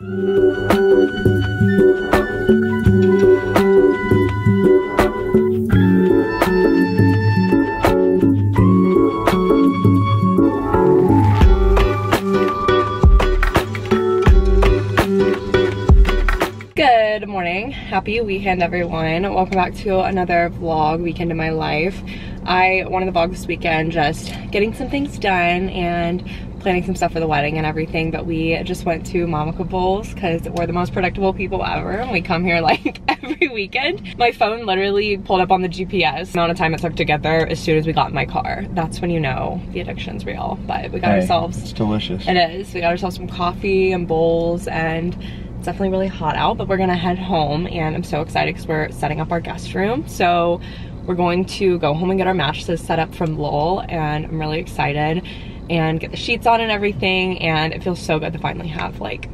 Good morning, happy weekend everyone. Welcome back to another vlog, weekend in my life. I wanted to vlog this weekend just getting some things done and planning some stuff for the wedding and everything, but we just went to Monica Bowls because we're the most predictable people ever and we come here like every weekend. My phone literally pulled up on the GPS the amount of time it took to get there as soon as we got in my car. That's when you know the addiction's real. But we got ourselves, it's delicious. It is. We got ourselves some coffee and bowls, and it's definitely really hot out, but we're gonna head home and I'm so excited because we're setting up our guest room. So we're going to go home and get our mattresses set up from Lowell, and I'm really excited, and get the sheets on and everything, and it feels so good to finally have like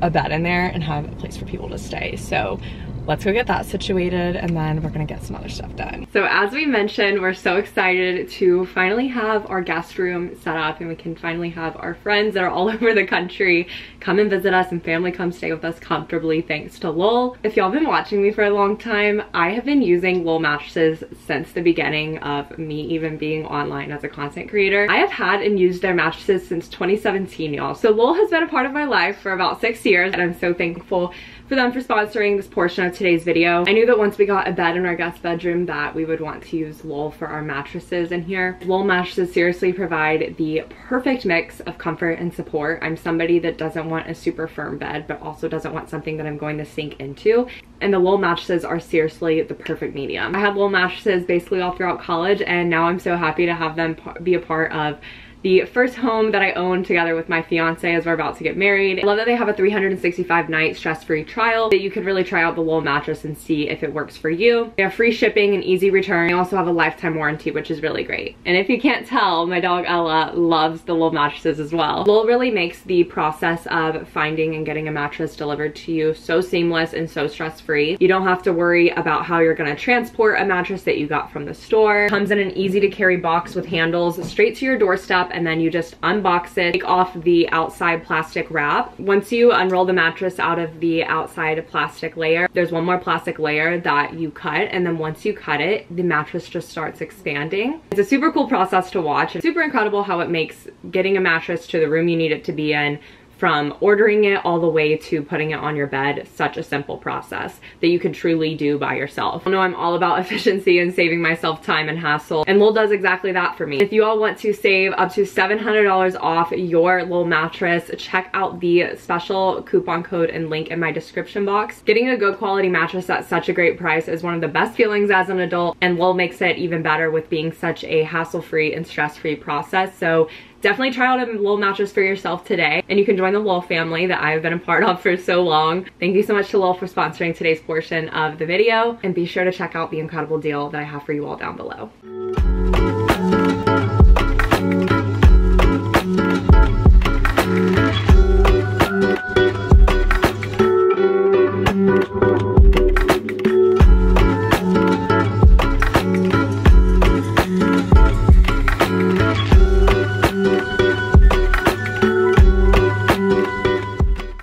a bed in there and have a place for people to stay. So let's go get that situated and then we're gonna get some other stuff done. So as we mentioned, we're so excited to finally have our guest room set up and we can finally have our friends that are all over the country come and visit us and family come stay with us comfortably thanks to Lowell. If y'all been watching me for a long time, I have been using Lowell mattresses since the beginning of me even being online as a content creator. I have had and used their mattresses since 2017, y'all. So Lowell has been a part of my life for about 6 years and I'm so thankful for them for sponsoring this portion of today's video. I knew that once we got a bed in our guest bedroom that we would want to use Lowell for our mattresses in here. Lowell mattresses seriously provide the perfect mix of comfort and support. I'm somebody that doesn't want a super firm bed but also doesn't want something that I'm going to sink into, and the Lowell mattresses are seriously the perfect medium. I had Lowell mattresses basically all throughout college and now I'm so happy to have them be a part of the first home that I own together with my fiance as we're about to get married. I love that they have a 365-night stress-free trial that you could really try out the Lowell mattress and see if it works for you. They have free shipping and easy return. They also have a lifetime warranty, which is really great. And if you can't tell, my dog Ella loves the Lowell mattresses as well. Lowell really makes the process of finding and getting a mattress delivered to you so seamless and so stress-free. You don't have to worry about how you're gonna transport a mattress that you got from the store. It comes in an easy-to-carry box with handles straight to your doorstep, and then you just unbox it, take off the outside plastic wrap. Once you unroll the mattress out of the outside plastic layer, there's one more plastic layer that you cut, and then once you cut it, the mattress just starts expanding. It's a super cool process to watch. It's super incredible how it makes getting a mattress to the room you need it to be in, from ordering it all the way to putting it on your bed, such a simple process that you can truly do by yourself. I know I'm all about efficiency and saving myself time and hassle, and Lowell does exactly that for me. If you all want to save up to $700 off your Lowell mattress, check out the special coupon code and link in my description box. Getting a good quality mattress at such a great price is one of the best feelings as an adult, and Lowell makes it even better with being such a hassle-free and stress-free process. So definitely try out a Lowell mattress for yourself today, and you can join the Lowell family that I've been a part of for so long. Thank you so much to Lowell for sponsoring today's portion of the video, and be sure to check out the incredible deal that I have for you all down below.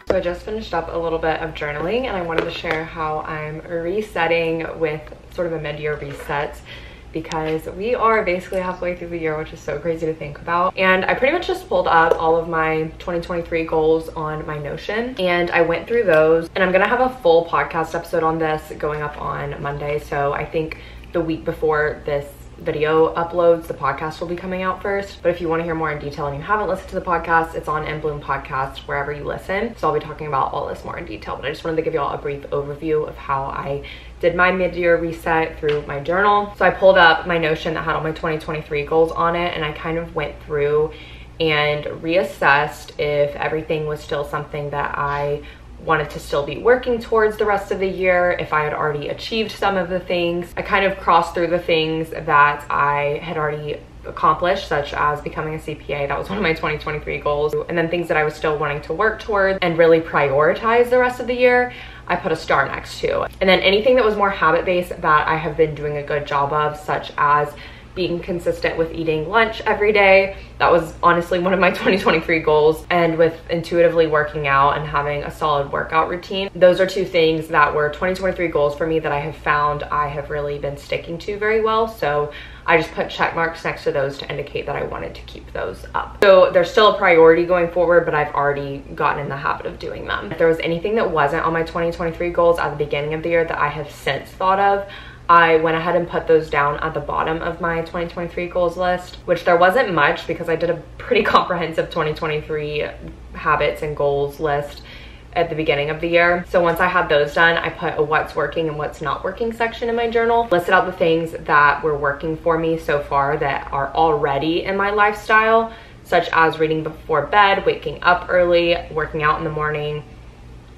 I just finished up a little bit of journaling and I wanted to share how I'm resetting with sort of a mid-year reset, because we are basically halfway through the year, which is so crazy to think about. And I pretty much just pulled up all of my 2023 goals on my Notion and I went through those, and I'm gonna have a full podcast episode on this going up on Monday. So I think the week before this video uploads, the podcast will be coming out first. But if you want to hear more in detail and you haven't listened to the podcast, it's on In Bloom Podcast wherever you listen. So I'll be talking about all this more in detail, but I just wanted to give you all a brief overview of how I did my mid-year reset through my journal. So I pulled up my Notion that had all my 2023 goals on it, and I kind of went through and reassessed if everything was still something that I wanted to still be working towards the rest of the year, if I had already achieved some of the things. I kind of crossed through the things that I had already accomplished, such as becoming a CPA. That was one of my 2023 goals. And then things that I was still wanting to work towards and really prioritize the rest of the year, I put a star next to. And then anything that was more habit-based that I have been doing a good job of, such as being consistent with eating lunch every day. That was honestly one of my 2023 goals. And with intuitively working out and having a solid workout routine. Those are two things that were 2023 goals for me that I have found I have really been sticking to very well. So I just put check marks next to those to indicate that I wanted to keep those up. So they're still a priority going forward, but I've already gotten in the habit of doing them. If there was anything that wasn't on my 2023 goals at the beginning of the year that I have since thought of, I went ahead and put those down at the bottom of my 2023 goals list, which there wasn't much because I did a pretty comprehensive 2023 habits and goals list at the beginning of the year. So once I had those done, I put a what's working and what's not working section in my journal, listed out the things that were working for me so far that are already in my lifestyle, such as reading before bed, waking up early, working out in the morning.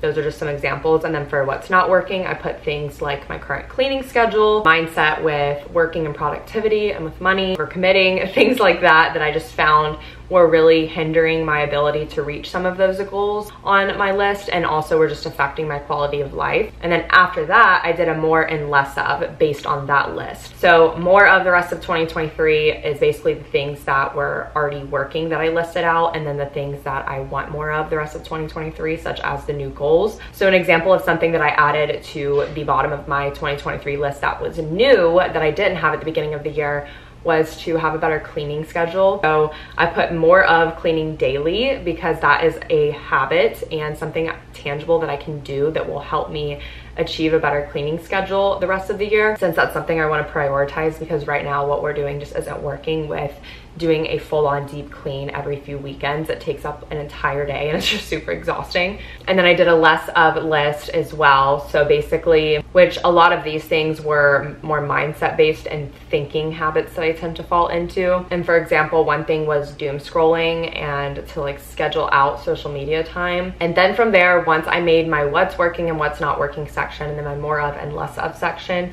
Those are just some examples. And then for what's not working, I put things like my current cleaning schedule, mindset with working and productivity and with money, for committing, things like that that I just found were really hindering my ability to reach some of those goals on my list, and also were just affecting my quality of life. And then after that, I did a more and less of based on that list. So more of the rest of 2023 is basically the things that were already working that I listed out, and then the things that I want more of the rest of 2023, such as the new goals. So an example of something that I added to the bottom of my 2023 list that was new that I didn't have at the beginning of the year was to have a better cleaning schedule. So I put more of cleaning daily because that is a habit and something tangible that I can do that will help me achieve a better cleaning schedule the rest of the year, since that's something I want to prioritize, because right now what we're doing just isn't working with doing a full-on deep clean every few weekends. It takes up an entire day and it's just super exhausting. And then I did a less of list as well. So basically, which a lot of these things were more mindset based and thinking habits that I tend to fall into. And for example, one thing was doom scrolling and to like schedule out social media time. And then from there, once I made my what's working and what's not working section, and then my more of and less of section,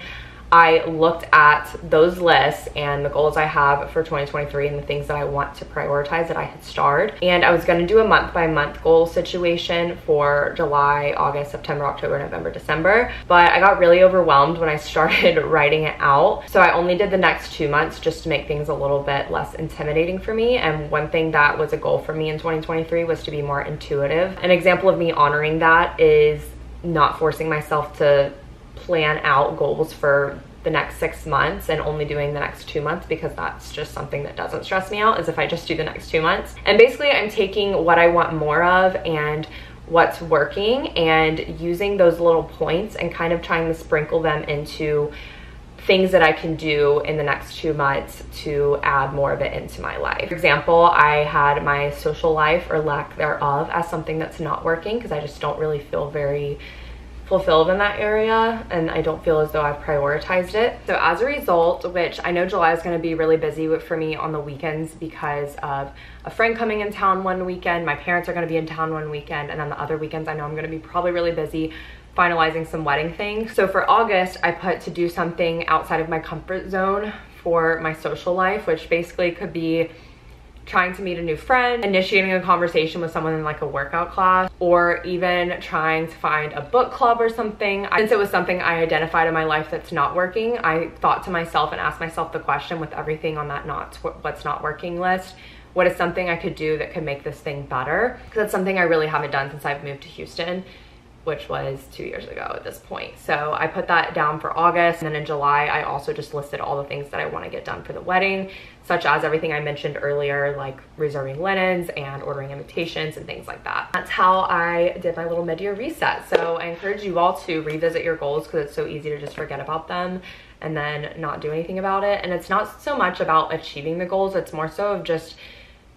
I looked at those lists and the goals I have for 2023 and the things that I want to prioritize that I had starred. And I was going to do a month by month goal situation for July, August, September, October, November, December. But I got really overwhelmed when I started writing it out. So I only did the next 2 months just to make things a little bit less intimidating for me. And one thing that was a goal for me in 2023 was to be more intuitive. An example of me honoring that is not forcing myself to plan out goals for the next 6 months and only doing the next 2 months, because that's just something that doesn't stress me out, is if I just do the next 2 months. And basically I'm taking what I want more of and what's working and using those little points and kind of trying to sprinkle them into things that I can do in the next 2 months to add more of it into my life. For example, I had my social life or lack thereof as something that's not working because I just don't really feel very fulfilled in that area, and I don't feel as though I've prioritized it. So as a result, which I know July is going to be really busy for me on the weekends because of a friend coming in town one weekend, my parents are going to be in town one weekend, and then the other weekends I know I'm going to be probably really busy finalizing some wedding things. So for August, I put to do something outside of my comfort zone for my social life, which basically could be trying to meet a new friend, initiating a conversation with someone in like a workout class, or even trying to find a book club or something. Since it was something I identified in my life that's not working, I thought to myself and asked myself the question, with everything on that what's not working list, what is something I could do that could make this thing better? Because that's something I really haven't done since I've moved to Houston, which was 2 years ago at this point. So I put that down for August. And then in July, I also just listed all the things that I want to get done for the wedding, such as everything I mentioned earlier, like reserving linens and ordering invitations and things like that. That's how I did my little mid-year reset. So I encourage you all to revisit your goals because it's so easy to just forget about them and then not do anything about it. And it's not so much about achieving the goals, it's more so of just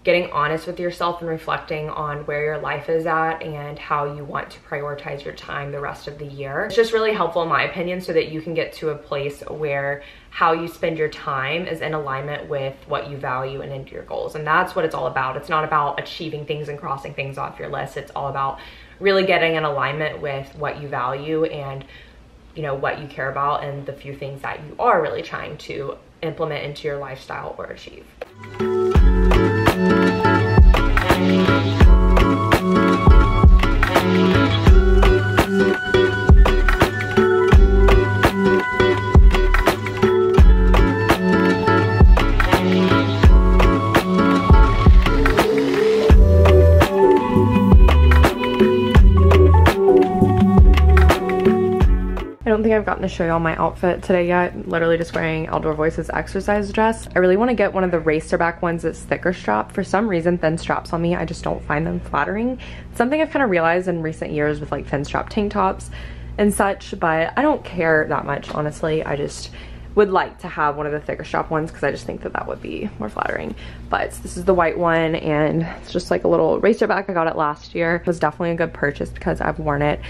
getting honest with yourself and reflecting on where your life is at and how you want to prioritize your time the rest of the year. It's just really helpful in my opinion so that you can get to a place where how you spend your time is in alignment with what you value and into your goals. And that's what it's all about. It's not about achieving things and crossing things off your list. It's all about really getting in alignment with what you value and, you know, what you care about and the few things that you are really trying to implement into your lifestyle or achieve. don't think I've gotten to show y'all my outfit today yet. I'm literally just wearing Outdoor Voices exercise dress. I really want to get one of the racerback ones that's thicker strap. For some reason, thin straps on me, I just don't find them flattering. It's something I've kind of realized in recent years with like thin strap tank tops and such, but I don't care that much, honestly. I just would like to have one of the thicker strap ones because I just think that that would be more flattering. But this is the white one, and it's just like a little racerback. I got it last year. It was definitely a good purchase because I've worn it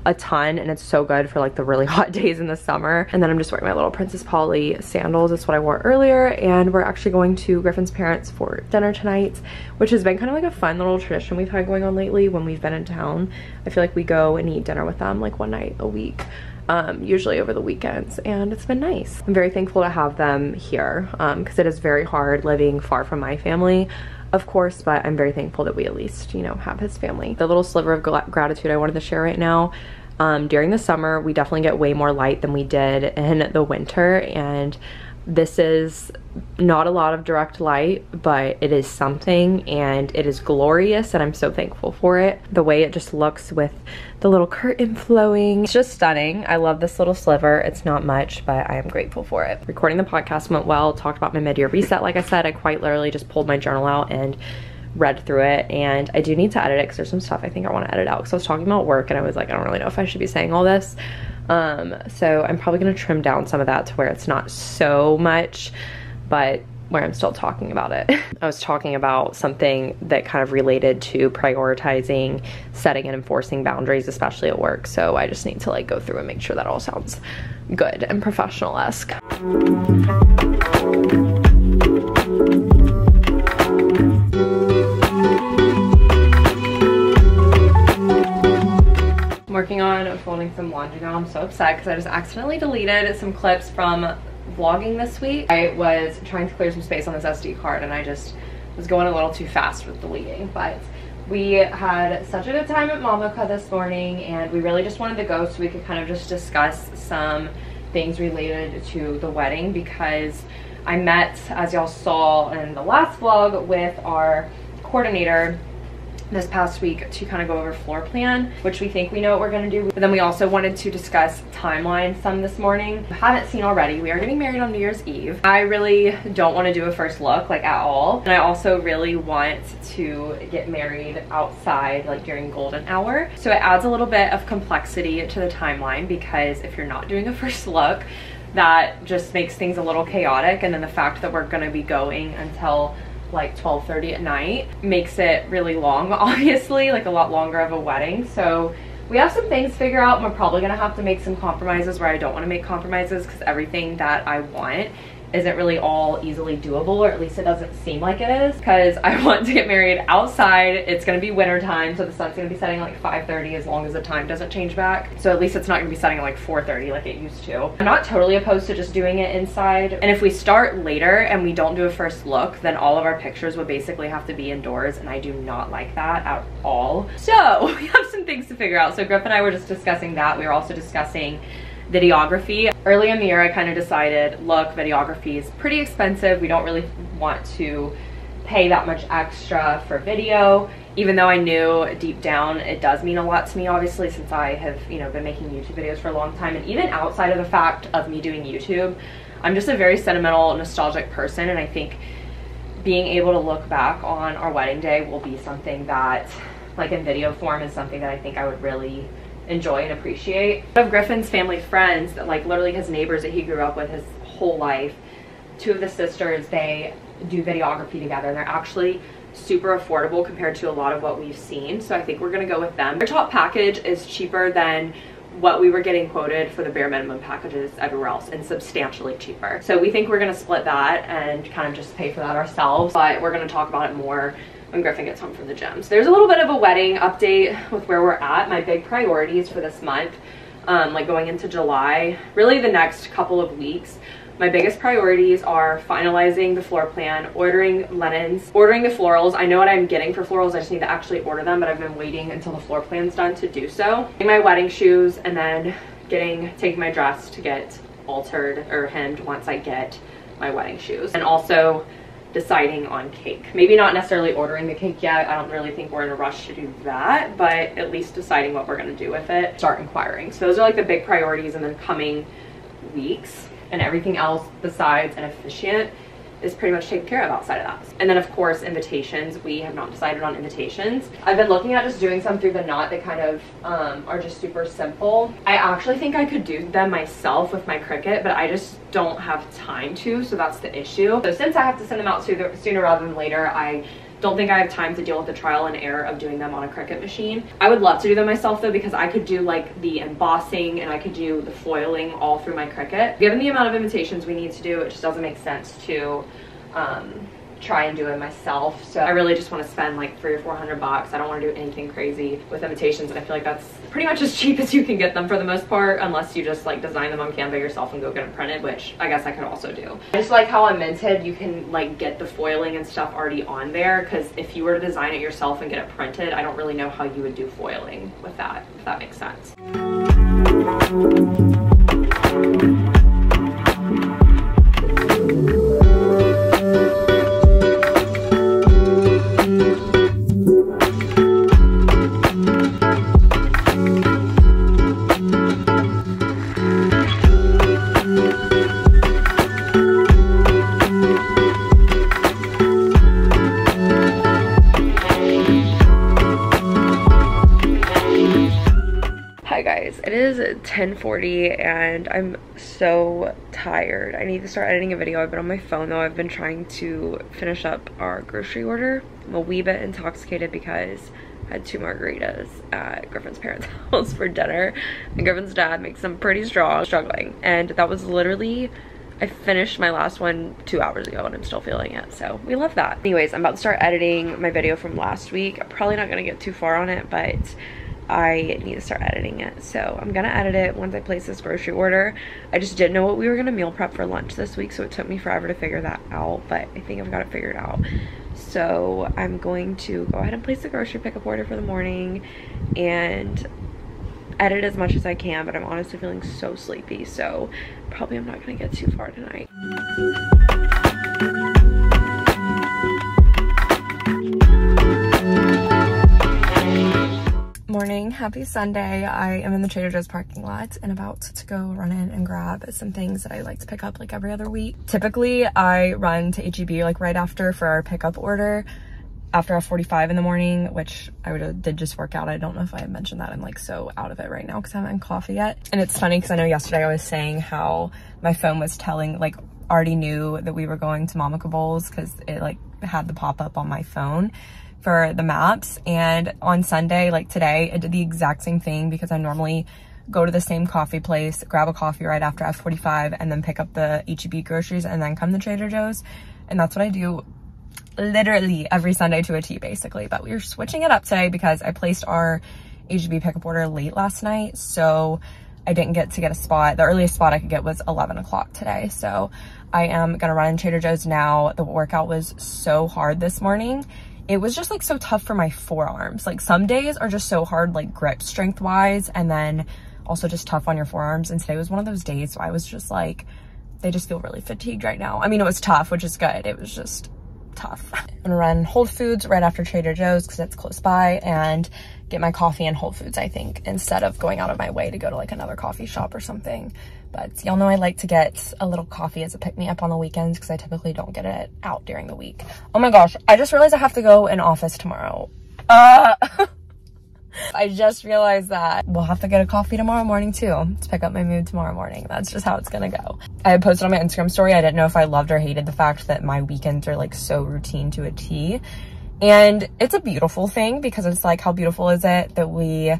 a ton and it's so good for like the really hot days in the summer. And then I'm just wearing my little Princess Polly sandals. That's what I wore earlier, and we're actually going to Griffin's parents for dinner tonight, which has been kind of like a fun little tradition we've had going on lately when we've been in town. I feel like we go and eat dinner with them like one night a week, usually over the weekends, and it's been nice. I'm very thankful to have them here because it is very hard living far from my family, of course, but I'm very thankful that we at least, you know, have his family. The little sliver of gratitude I wanted to share right now, during the summer, we definitely get way more light than we did in the winter, and this is not a lot of direct light, but it is something, and it is glorious, and I'm so thankful for it. The way it just looks with the little curtain flowing, it's just stunning. I love this little sliver. It's not much, but I am grateful for it. Recording the podcast went well. Talked about my mid-year reset. Like I said, I quite literally just pulled my journal out and read through it, and I do need to edit it because there's some stuff I think I want to edit out because I was talking about work and I was like, I don't really know if I should be saying all this. So I'm probably going to trim down some of that to where it's not so much, but where I'm still talking about it. I was talking about something that kind of related to prioritizing, setting and enforcing boundaries, especially at work. So I just need to like go through and make sure that all sounds good and professional-esque. Working on folding some laundry now. I'm so upset because I just accidentally deleted some clips from vlogging this week. I was trying to clear some space on this SD card and I just was going a little too fast with deleting, but we had such a good time at Mamaca this morning, and we really just wanted to go so we could kind of just discuss some things related to the wedding, because I met, as y'all saw in the last vlog, with our coordinator this past week to kind of go over floor plan, which we think we know what we're going to do. But then we also wanted to discuss timeline some this morning. If you haven't seen already, we are getting married on New Year's Eve. I really don't want to do a first look like at all, and I also really want to get married outside like during golden hour, so it adds a little bit of complexity to the timeline, because if you're not doing a first look, that just makes things a little chaotic, and then the fact that we're going to be going until like 12:30 at night makes it really long, obviously, like a lot longer of a wedding. So we have some things to figure out, and we're probably gonna have to make some compromises where I don't want to make compromises, because everything that I want isn't really all easily doable, or at least it doesn't seem like it is, because I want to get married outside. It's going to be winter time, so the sun's going to be setting at like 5:30 as long as the time doesn't change back. So at least it's not going to be setting at like 4:30 like it used to. I'm not totally opposed to just doing it inside, and if we start later and we don't do a first look, then all of our pictures would basically have to be indoors, and I do not like that at all. So we have some things to figure out. So Griff and I were just discussing that. We were also discussing videography. Early in the year, I kind of decided, look, videography is pretty expensive. We don't really want to pay that much extra for video, even though I knew deep down it does mean a lot to me, obviously, since I have, you know, been making YouTube videos for a long time. And even outside of the fact of me doing YouTube, I'm just a very sentimental, nostalgic person, and I think being able to look back on our wedding day will be something that, like in video form, is something that I think I would really enjoy and appreciate. One of Griffin's family friends, that like literally his neighbors that he grew up with his whole life, two of the sisters, they do videography together, and they're actually super affordable compared to a lot of what we've seen. So I think we're gonna go with them. Their top package is cheaper than what we were getting quoted for the bare minimum packages everywhere else, and substantially cheaper. So we think we're gonna split that and kind of just pay for that ourselves, but we're gonna talk about it more when Griffin gets home from the gym. So there's a little bit of a wedding update with where we're at. My big priorities for this month, like going into July, really the next couple of weeks, my biggest priorities are finalizing the floor plan, ordering linens, ordering the florals. I know what I'm getting for florals, I just need to actually order them, but I've been waiting until the floor plan's done to do so. Getting my wedding shoes, and then taking my dress to get altered or hemmed once I get my wedding shoes. And also deciding on cake. Maybe not necessarily ordering the cake yet. I don't really think we're in a rush to do that, but at least deciding what we're gonna do with it. Start inquiring. So those are like the big priorities in the coming weeks, and everything else besides an officiant is pretty much taken care of outside of that. And then of course, invitations. We have not decided on invitations. I've been looking at just doing some through the knot that kind of are just super simple. I actually think I could do them myself with my Cricut, but I just don't have time to, so that's the issue. So since I have to send them out sooner rather than later, I don't think I have time to deal with the trial and error of doing them on a Cricut machine. I would love to do them myself though, because I could do like the embossing and I could do the foiling all through my Cricut. Given the amount of invitations we need to do, it just doesn't make sense to try and do it myself. So I really just want to spend like $300 or $400. I don't want to do anything crazy with invitations, and I feel like that's pretty much as cheap as you can get them for the most part, unless you just like design them on Canva yourself and go get them printed, which I guess I could also do. I just like how on Minted you can like get the foiling and stuff already on there, because if you were to design it yourself and get it printed, I don't really know how you would do foiling with that, if that makes sense. It is 10:40 and I'm so tired. I need to start editing a video. I've been on my phone though. I've been trying to finish up our grocery order. I'm a wee bit intoxicated because I had 2 margaritas at Griffin's parents' house for dinner, and Griffin's dad makes them pretty strong, struggling. And that was literally, I finished my last one 2 hours ago and I'm still feeling it, so we love that. Anyways, I'm about to start editing my video from last week. I'm probably not gonna get too far on it, but I need to start editing it, so I'm gonna edit it once I place this grocery order. I just didn't know what we were gonna meal prep for lunch this week, so it took me forever to figure that out, but I think I've got it figured out. So I'm going to go ahead and place the grocery pickup order for the morning and edit as much as I can, but I'm honestly feeling so sleepy, so probably I'm not gonna get too far tonight. Morning, happy Sunday. I am in the Trader Joe's parking lot and about to go run in and grab some things that I like to pick up like every other week. Typically I run to H-E-B like right after for our pickup order after F45 in the morning, which I did just work out. I don't know if I had mentioned that. I'm like so out of it right now because I haven't had coffee yet. And it's funny because I know yesterday I was saying how my phone was telling, like already knew that we were going to Mama Cabola's because it like had the pop-up on my phone for the maps. And on Sunday, like today, it did the exact same thing because I normally go to the same coffee place, grab a coffee right after F45 and then pick up the H-E-B groceries and then come to Trader Joe's. And that's what I do literally every Sunday to a T basically. But we're switching it up today because I placed our H-E-B pickup order late last night. So I didn't get to get a spot. The earliest spot I could get was 11 o'clock today. So I am gonna run in Trader Joe's now. The workout was so hard this morning. It was just like so tough for my forearms. Like some days are just so hard, like grip strength wise, and then also just tough on your forearms. And today was one of those days, so I was just like, they just feel really fatigued right now. I mean, it was tough, which is good. It was just tough. I'm gonna run Whole Foods right after Trader Joe's because it's close by and get my coffee in Whole Foods, I think, instead of going out of my way to go to like another coffee shop or something. But y'all know I like to get a little coffee as a pick-me-up on the weekends because I typically don't get it out during the week. Oh my gosh, I just realized I have to go in office tomorrow. I just realized that we'll have to get a coffee tomorrow morning too to pick up my mood tomorrow morning. That's just how it's gonna go. I had posted on my Instagram story, I didn't know if I loved or hated the fact that my weekends are like so routine to a T. And it's a beautiful thing because it's like, how beautiful is it that we,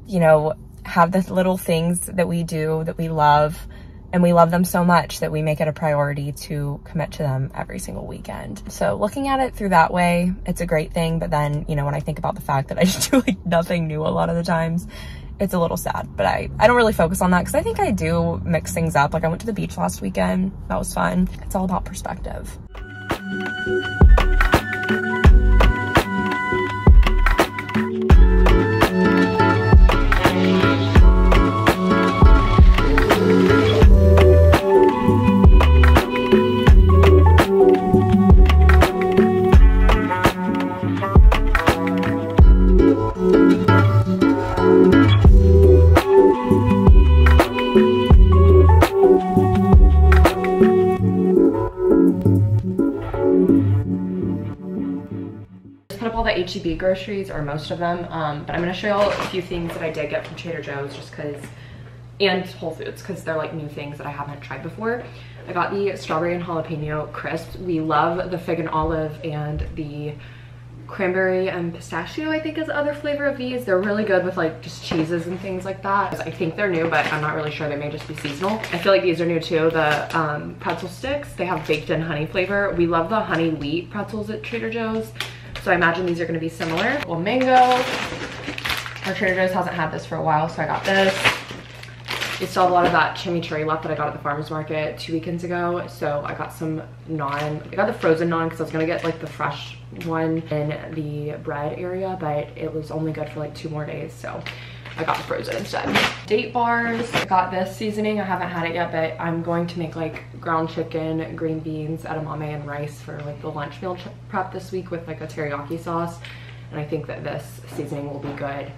you know, have the little things that we do that we love, and we love them so much that we make it a priority to commit to them every single weekend. So looking at it through that way, it's a great thing. But then, you know, when I think about the fact that I just do like nothing new a lot of the times, it's a little sad. But I don't really focus on that because I think I do mix things up. Like I went to the beach last weekend. That was fun. It's all about perspective. H-E-B groceries, or most of them, but I'm gonna show you a few things that I did get from Trader Joe's just because, and Whole Foods, because they're like new things that I haven't tried before. I got the strawberry and jalapeno crisps. We love the fig and olive, and the cranberry and pistachio, I think, is the other flavor of these. They're really good with like just cheeses and things like that. I think they're new, but I'm not really sure. They may just be seasonal. I feel like these are new too. The pretzel sticks, they have baked in honey flavor. We love the honey wheat pretzels at Trader Joe's, so I imagine these are going to be similar. Well, mango. Our Trader Joe's hasn't had this for a while, so I got this. We still have a lot of that chimichurri left that I got at the farmer's market 2 weekends ago, so I got some naan. I got the frozen naan because I was gonna get like the fresh one in the bread area, but it was only good for like 2 more days, so I got the frozen instead. Date bars. I got this seasoning. I haven't had it yet, but I'm going to make like ground chicken, green beans, edamame, and rice for like the lunch meal prep this week with like a teriyaki sauce, and I think that this seasoning will be good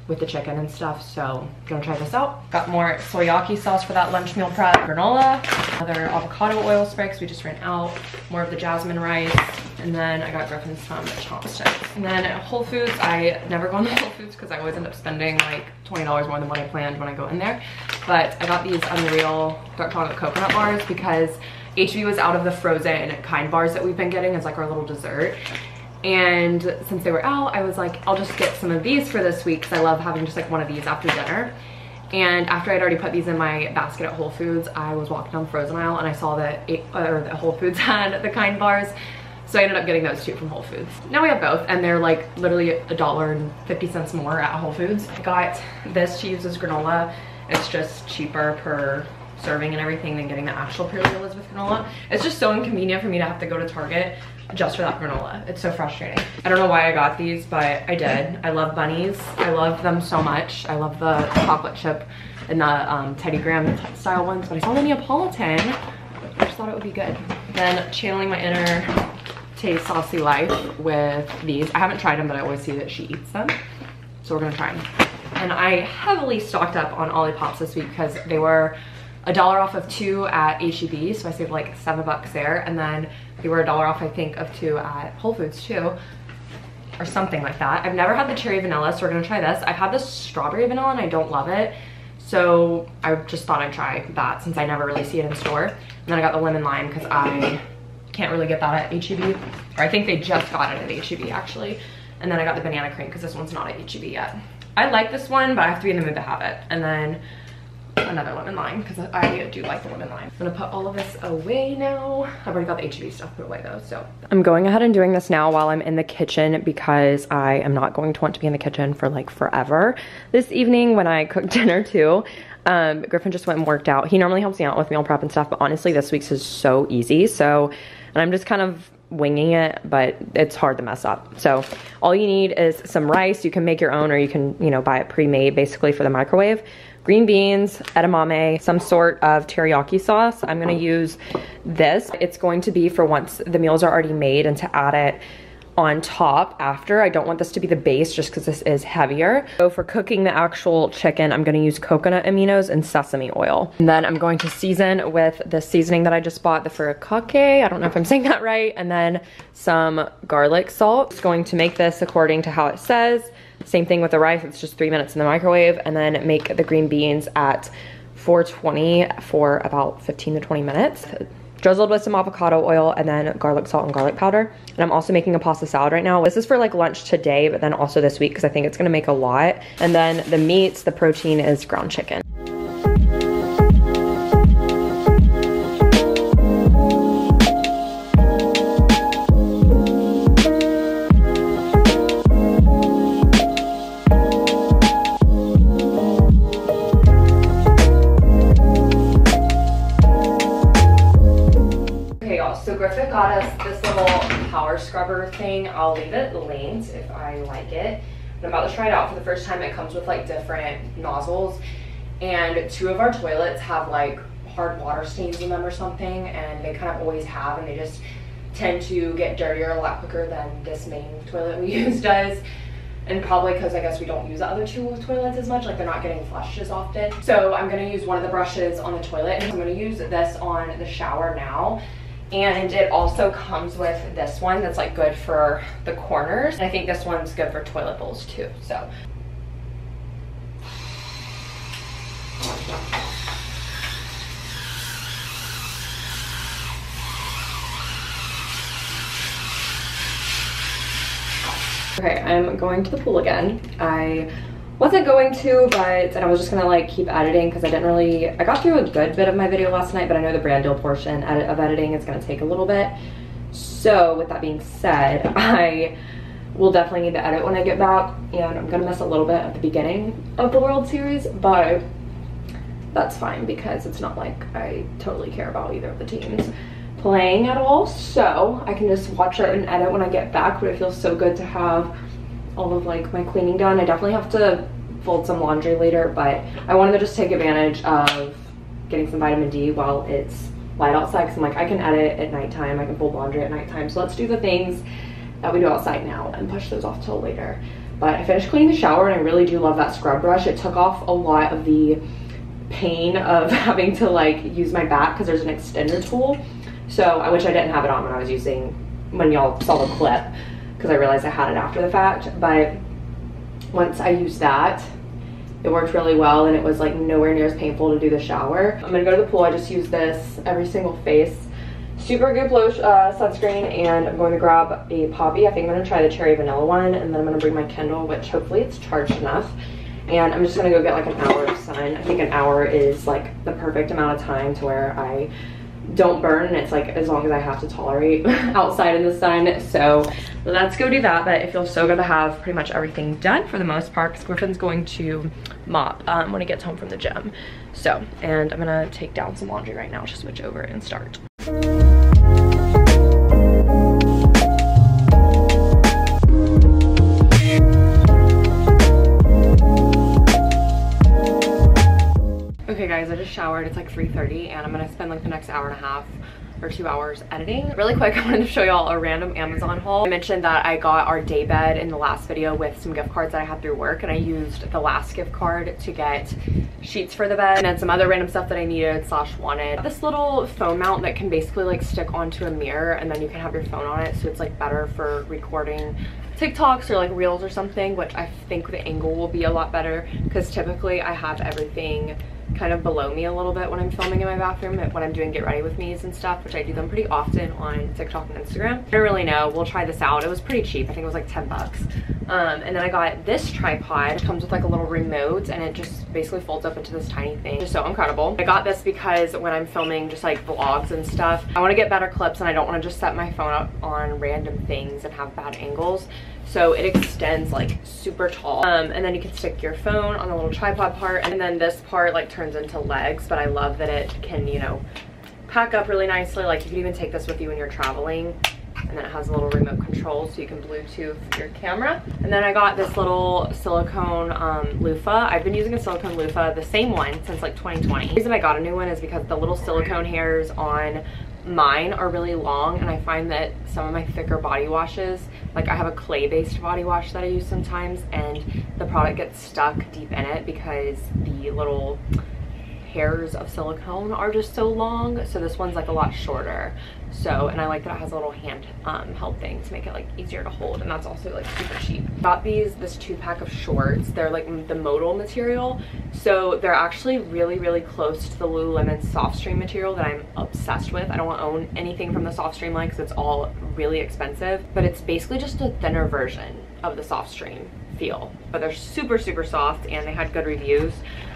with the chicken and stuff, so gonna try this out. Got more soyaki sauce for that lunch meal prep. Granola, another avocado oil spray because we just ran out. More of the jasmine rice, and then I got Griffin's some chopsticks. And then at Whole Foods, I never go into Whole Foods because I always end up spending like $20 more than what I planned when I go in there. But I got these Unreal dark chocolate coconut bars because HB was out of the frozen kind bars that we've been getting as like our little dessert. And since they were out, I was like, I'll just get some of these for this week because I love having just like one of these after dinner. And after I'd already put these in my basket at Whole Foods, I was walking down the frozen aisle and I saw that the Whole Foods had the kind bars. So I ended up getting those too from Whole Foods. Now we have both, and they're like literally $1.50 more at Whole Foods. I got this to use as granola. It's just cheaper per serving and everything than getting the actual Purely Elizabeth granola. It's just so inconvenient for me to have to go to Target just for that granola. It's so frustrating. I don't know why I got these, but I did. I love bunnies. I love them so much. I love the chocolate chip and the Teddy Graham style ones, but I saw the Neapolitan. I just thought it would be good. Then channeling my inner Tay Saucy Life with these. I haven't tried them, but I always see that she eats them, so we're gonna try them. And I heavily stocked up on Olipop this week because they were $1 off of 2 at H-E-B, so I saved like $7 there, and then they were $1 off, I think, of 2 at Whole Foods too, or something like that. I've never had the cherry vanilla, so we're gonna try this. I've had the strawberry vanilla and I don't love it, so I just thought I'd try that since I never really see it in store. And then I got the lemon lime because I can't really get that at H-E-B, or I think they just got it at H-E-B actually. And then I got the banana cream because this one's not at H-E-B yet. I like this one, but I have to be in the mood to have it. And then another lemon lime because I do like the lemon lime. I'm gonna put all of this away now. I've already got the H-E-B stuff put away though, so. I'm going ahead and doing this now while I'm in the kitchen because I am not going to want to be in the kitchen for like forever this evening when I cook dinner too. Griffin just went and worked out. He normally helps me out with meal prep and stuff, but honestly this week's is so easy. So, and I'm just kind of winging it, but it's hard to mess up. So all you need is some rice. You can make your own, or you can, you know, buy it pre-made basically for the microwave. Green beans, edamame, some sort of teriyaki sauce. I'm gonna use this. It's going to be for once the meals are already made and to add it on top after. I don't want this to be the base just because this is heavier. So for cooking the actual chicken, I'm gonna use coconut aminos and sesame oil. And then I'm going to season with the seasoning that I just bought, the furikake. I don't know if I'm saying that right. And then some garlic salt. It's going to make this according to how it says. Same thing with the rice, it's just 3 minutes in the microwave, and then make the green beans at 420 for about 15 to 20 minutes. Drizzled with some avocado oil and then garlic salt and garlic powder. And I'm also making a pasta salad right now. This is for like lunch today, but then also this week because I think it's gonna make a lot. And then the meats, the protein is ground chicken. So Griffin got us this little power scrubber thing. I'll leave it linked if I like it. I'm about to try it out for the first time. It comes with like different nozzles, and 2 of our toilets have like hard water stains in them or something, and they kind of always have, and they just tend to get dirtier a lot quicker than this main toilet we use does. And probably because I guess we don't use the other 2 toilets as much, like they're not getting flushed as often. So I'm gonna use one of the brushes on the toilet, and I'm gonna use this on the shower now. And it also comes with this one that's like good for the corners. And I think this one's good for toilet bowls too, so. Okay, I'm going to the pool again. I wasn't going to, but I was just gonna like keep editing because I got through a good bit of my video last night, but I know the brand deal portion of editing is gonna take a little bit. So with that being said, I will definitely need to edit when I get back, and I'm gonna miss a little bit at the beginning of the World Series, but that's fine because it's not like I totally care about either of the teams playing at all, so I can just watch it and edit when I get back. But it feels so good to have all of like my cleaning done. I definitely have to fold some laundry later, but I wanted to just take advantage of getting some vitamin D while it's light outside, because I'm like, I can edit at nighttime, I can fold laundry at nighttime, so let's do the things that we do outside now and push those off till later. But I finished cleaning the shower, and I really do love that scrub brush. It took off a lot of the pain of having to like use my back because there's an extender tool. So I wish I didn't have it on when y'all saw the clip, because I realized I had it after the fact. But once I used that, it worked really well, and it was like nowhere near as painful to do the shower. I'm gonna go to the pool. I just use this every single face. Super good sunscreen, and I'm going to grab a Poppy. I think I'm gonna try the cherry vanilla one, and then I'm gonna bring my Kindle, which hopefully it's charged enough. And I'm just gonna go get like an hour of sun. I think an hour is like the perfect amount of time to where I don't burn, and it's like as long as I have to tolerate outside in the sun. So let's go do that. But it feels so good to have pretty much everything done for the most part, because Griffin's going to mop when he gets home from the gym. So, and I'm gonna take down some laundry right now to switch over and start. Okay guys, I just showered. It's like 3:30, and I'm gonna spend like the next hour and a half or 2 hours editing. Really quick, I wanted to show y'all a random Amazon haul. I mentioned that I got our day bed in the last video with some gift cards that I had through work, and I used the last gift card to get sheets for the bed and then some other random stuff that I needed / wanted. This little phone mount that can basically like stick onto a mirror, and then you can have your phone on it, so it's like better for recording TikToks or like reels or something, which I think the angle will be a lot better, because typically I have everything kind of below me a little bit when I'm filming in my bathroom, when I'm doing get ready with me's and stuff, which I do them pretty often on TikTok and Instagram. I don't really know. We'll try this out. It was pretty cheap. I think it was like 10 bucks. And then I got this tripod. It comes with like a little remote, and it just basically folds up into this tiny thing. Just so incredible. I got this because when I'm filming just like vlogs and stuff, I want to get better clips, and I don't want to just set my phone up on random things and have bad angles. So it extends like super tall, and then you can stick your phone on the little tripod part, and then this part like turns into legs. But I love that it can, you know, pack up really nicely. Like you could even take this with you when you're traveling, and then it has a little remote control so you can Bluetooth your camera. And then I got this little silicone loofah. I've been using a silicone loofah, the same one, since like 2020. The reason I got a new one is because the little silicone hairs on mine are really long, and I find that some of my thicker body washes, like I have a clay based body wash that I use sometimes, and the product gets stuck deep in it because the little hairs of silicone are just so long. So this one's like a lot shorter. So, and I like that it has a little hand held thing to make it like easier to hold, and that's also like super cheap. Got this 2-pack of shorts. They're like the modal material, so they're actually really close to the Lululemon soft stream material that I'm obsessed with. I don't want to own anything from the soft stream line because it's all really expensive, but it's basically just a thinner version of the soft stream feel, but they're super soft, and they had good reviews.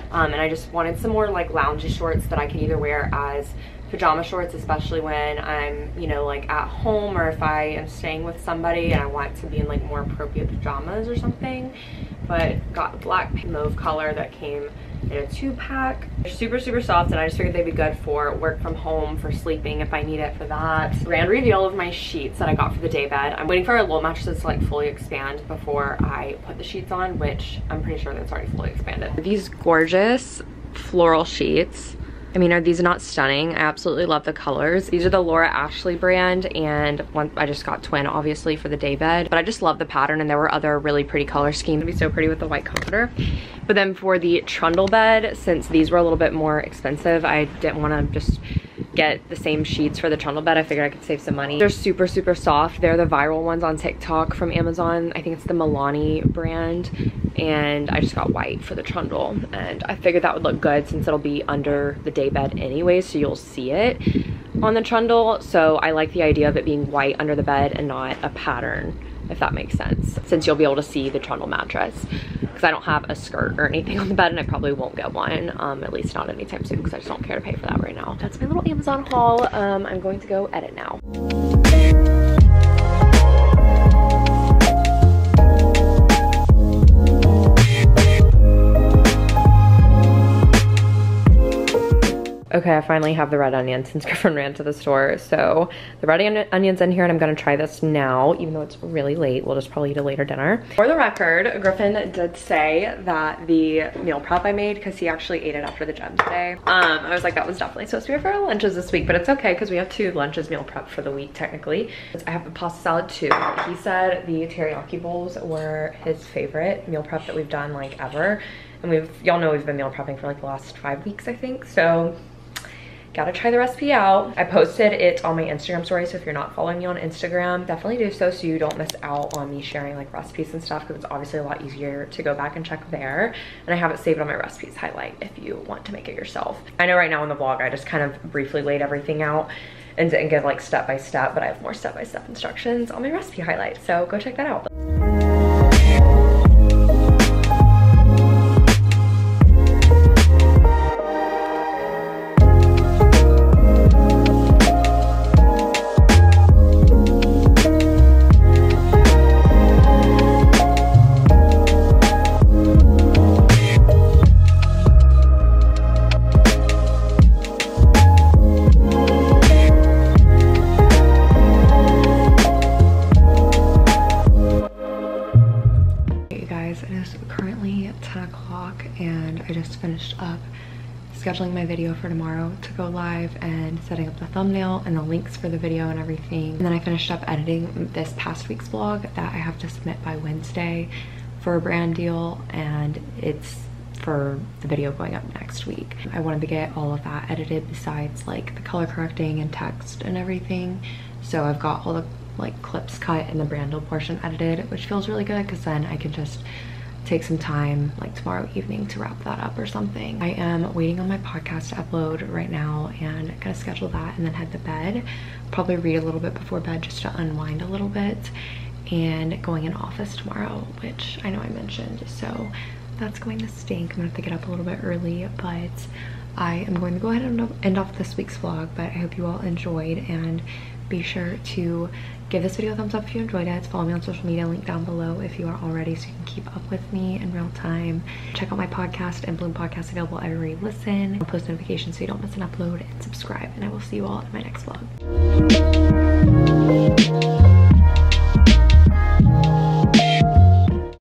And I just wanted some more like loungy shorts that I can either wear as pajama shorts, especially when I'm, you know, like at home, or if I am staying with somebody and I want to be in like more appropriate pajamas or something. But got the black mauve color that came in a 2-pack. They're super soft, and I just figured they'd be good for work from home, for sleeping if I need it for that. Grand reveal of my sheets that I got for the day bed. I'm waiting for our little mattresses to like fully expand before I put the sheets on, which I'm pretty sure that's already fully expanded. These gorgeous floral sheets. I mean, are these not stunning? I absolutely love the colors. These are the Laura Ashley brand, and I just got twin obviously for the day bed, but I just love the pattern, and there were other really pretty color schemes. It'd be so pretty with the white comforter. But then for the trundle bed, since these were a little bit more expensive, I didn't want to just get the same sheets for the trundle bed. I figured I could save some money. They're super, super soft. They're the viral ones on TikTok from Amazon. I think it's the Milani brand. And I just got white for the trundle. And I figured that would look good since it'll be under the day bed anyway, so you'll see it on the trundle. So I like the idea of it being white under the bed and not a pattern, if that makes sense, since you'll be able to see the trundle mattress. Because I don't have a skirt or anything on the bed, and I probably won't get one, at least not anytime soon, because I just don't care to pay for that right now. That's my little Amazon haul. I'm going to go edit now. Okay, I finally have the red onion since Griffin ran to the store. So the red onion's in here, and I'm gonna try this now, even though it's really late. We'll just probably eat a later dinner. For the record, Griffin did say that the meal prep I made, because he actually ate it after the gym today. I was like, that was definitely supposed to be for our lunches this week, but it's okay because we have 2 lunches meal prep for the week technically. I have the pasta salad too. He said the teriyaki bowls were his favorite meal prep that we've done like ever. And y'all know we've been meal prepping for like the last 5 weeks, I think. So gotta try the recipe out. I posted it on my Instagram story, so if you're not following me on Instagram, definitely do so you don't miss out on me sharing like recipes and stuff, because it's obviously a lot easier to go back and check there. And I have it saved on my recipes highlight if you want to make it yourself. I know right now in the vlog I just kind of briefly laid everything out and didn't give like step by step, but I have more step-by-step instructions on my recipe highlight, so go check that out. And I just finished up scheduling my video for tomorrow to go live and setting up the thumbnail and the links for the video and everything. And then I finished up editing this past week's vlog that I have to submit by Wednesday for a brand deal, and it's for the video going up next week. I wanted to get all of that edited besides like the color correcting and text and everything. So I've got all the like clips cut and the brand deal portion edited, which feels really good because then I can just take some time like tomorrow evening to wrap that up or something. I am waiting on my podcast to upload right now and gonna schedule that and then head to bed. Probably read a little bit before bed just to unwind a little bit, and going in office tomorrow, which I know I mentioned, so that's going to stink. I'm gonna have to get up a little bit early, but I am going to go ahead and end off this week's vlog. But I hope you all enjoyed, and be sure to give this video a thumbs up if you enjoyed it. Follow me on social media, link down below if you are already, so you can keep up with me in real time. Check out my podcast and Bloom Podcast, available everywhere you listen. I'll post notifications so you don't miss an upload, and subscribe, and I will see you all in my next vlog.